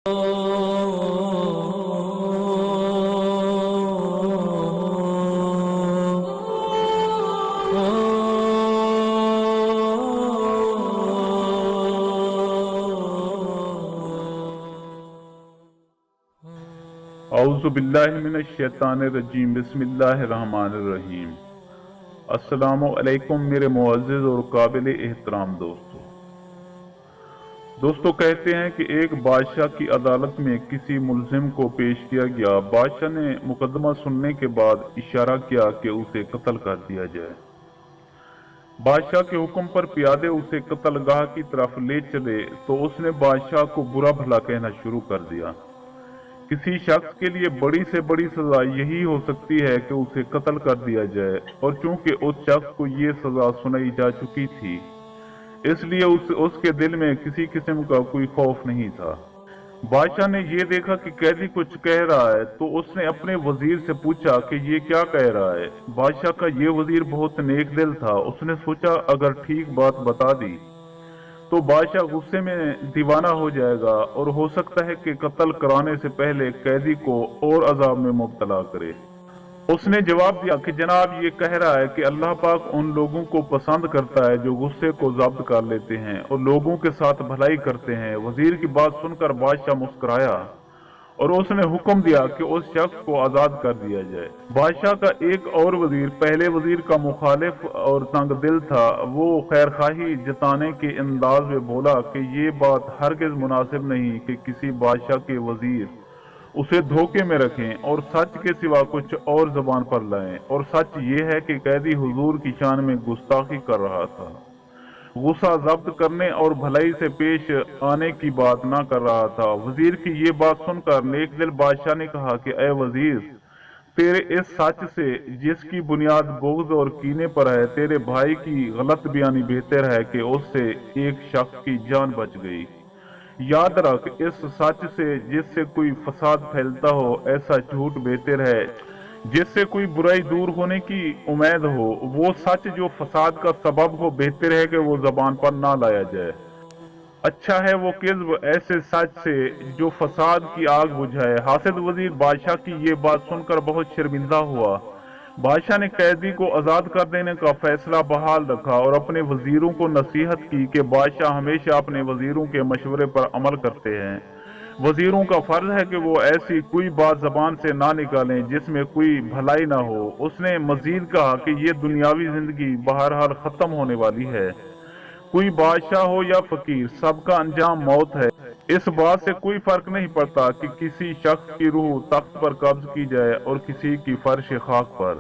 اعوذ باللہ من الشیطان الرجیم بسم اللہ الرحمن الرحیم۔ السلام علیکم میرے معزز اور قابل احترام دوستو کہتے ہیں کہ ایک بادشاہ کی عدالت میں کسی ملزم کو پیش کیا گیا۔ بادشاہ نے مقدمہ سننے کے بعد اشارہ کیا کہ اسے قتل کر دیا جائے۔ بادشاہ کے حکم پر پیادے اسے قتل گاہ کی طرف لے چلے تو اس نے بادشاہ کو برا بھلا کہنا شروع کر دیا۔ کسی شخص کے لیے بڑی سے بڑی سزا یہی ہو سکتی ہے کہ اسے قتل کر دیا جائے، اور چونکہ اس شخص کو یہ سزا سنائی جا چکی تھی اس لیے اس کے دل میں کسی قسم کا کوئی خوف نہیں تھا۔ بادشاہ نے یہ دیکھا کہ قیدی کچھ کہہ رہا ہے تو اس نے اپنے وزیر سے پوچھا کہ یہ کیا کہہ رہا ہے۔ بادشاہ کا یہ وزیر بہت نیک دل تھا، اس نے سوچا اگر ٹھیک بات بتا دی تو بادشاہ غصے میں دیوانہ ہو جائے گا اور ہو سکتا ہے کہ قتل کرانے سے پہلے قیدی کو اور عذاب میں مبتلا کرے۔ اس نے جواب دیا کہ جناب یہ کہہ رہا ہے کہ اللہ پاک ان لوگوں کو پسند کرتا ہے جو غصے کو ضبط کر لیتے ہیں اور لوگوں کے ساتھ بھلائی کرتے ہیں۔ وزیر کی بات سن کر بادشاہ مسکرایا اور اس نے حکم دیا کہ اس شخص کو آزاد کر دیا جائے۔ بادشاہ کا ایک اور وزیر پہلے وزیر کا مخالف اور تنگ دل تھا۔ وہ خیرخواہی جتانے کے انداز میں بولا کہ یہ بات ہرگز مناسب نہیں کہ کسی بادشاہ کے وزیر اسے دھوکے میں رکھیں اور سچ کے سوا کچھ اور زبان پر لائیں، اور سچ یہ ہے کہ قیدی حضور کی شان میں گستاخی کر رہا تھا، غصہ ضبط کرنے اور بھلائی سے پیش آنے کی بات نہ کر رہا تھا۔ وزیر کی یہ بات سن کر نیک دل بادشاہ نے کہا کہ اے وزیر، تیرے اس سچ سے جس کی بنیاد بغض اور کینے پر ہے، تیرے بھائی کی غلط بیانی بہتر ہے کہ اس سے ایک شخص کی جان بچ گئی۔ یاد رکھ، اس سچ سے جس سے کوئی فساد پھیلتا ہو، ایسا جھوٹ بہتر ہے جس سے کوئی برائی دور ہونے کی امید ہو۔ وہ سچ جو فساد کا سبب ہو، بہتر ہے کہ وہ زبان پر نہ لایا جائے۔ اچھا ہے وہ کذب ایسے سچ سے جو فساد کی آگ بجھائے۔ حاسد وزیر بادشاہ کی یہ بات سن کر بہت شرمندہ ہوا۔ بادشاہ نے قیدی کو آزاد کر دینے کا فیصلہ بحال رکھا اور اپنے وزیروں کو نصیحت کی کہ بادشاہ ہمیشہ اپنے وزیروں کے مشورے پر عمل کرتے ہیں۔ وزیروں کا فرض ہے کہ وہ ایسی کوئی بات زبان سے نہ نکالیں جس میں کوئی بھلائی نہ ہو۔ اس نے مزید کہا کہ یہ دنیاوی زندگی بہرحال ختم ہونے والی ہے، کوئی بادشاہ ہو یا فقیر، سب کا انجام موت ہے۔ اس بات سے کوئی فرق نہیں پڑتا کہ کسی شخص کی روح تخت پر قبض کی جائے اور کسی کی فرش خاک پر۔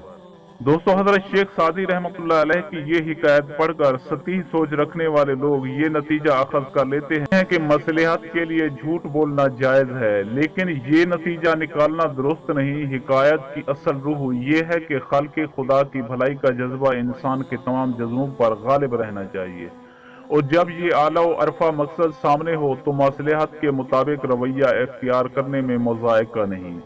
دوستو، حضرت شیخ سعدی رحمۃ اللہ علیہ کی یہ حکایت پڑھ کر سطحی سوچ رکھنے والے لوگ یہ نتیجہ اخذ کر لیتے ہیں کہ مصلحت کے لیے جھوٹ بولنا جائز ہے، لیکن یہ نتیجہ نکالنا درست نہیں۔ حکایت کی اصل روح یہ ہے کہ خلق خدا کی بھلائی کا جذبہ انسان کے تمام جذبوں پر غالب رہنا چاہیے، اور جب یہ اعلیٰ و عرفہ مقصد سامنے ہو تو مصلحت کے مطابق رویہ اختیار کرنے میں مذائقہ نہیں۔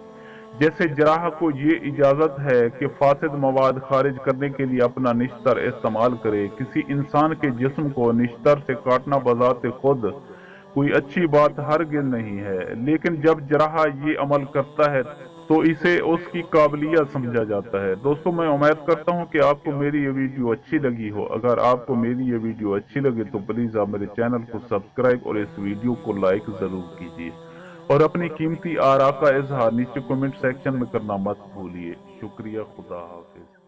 جیسے جراح کو یہ اجازت ہے کہ فاسد مواد خارج کرنے کے لیے اپنا نشتر استعمال کرے، کسی انسان کے جسم کو نشتر سے کاٹنا بذات خود کوئی اچھی بات ہرگز نہیں ہے، لیکن جب جراح یہ عمل کرتا ہے تو اسے اس کی قابلیت سمجھا جاتا ہے۔ دوستو، میں امید کرتا ہوں کہ آپ کو میری یہ ویڈیو اچھی لگی ہو۔ اگر آپ کو میری یہ ویڈیو اچھی لگے تو پلیز آپ میرے چینل کو سبسکرائب اور اس ویڈیو کو لائک ضرور کیجیے، اور اپنی قیمتی آراء کا اظہار نیچے کمنٹ سیکشن میں کرنا مت بھولیے۔ شکریہ، خدا حافظ۔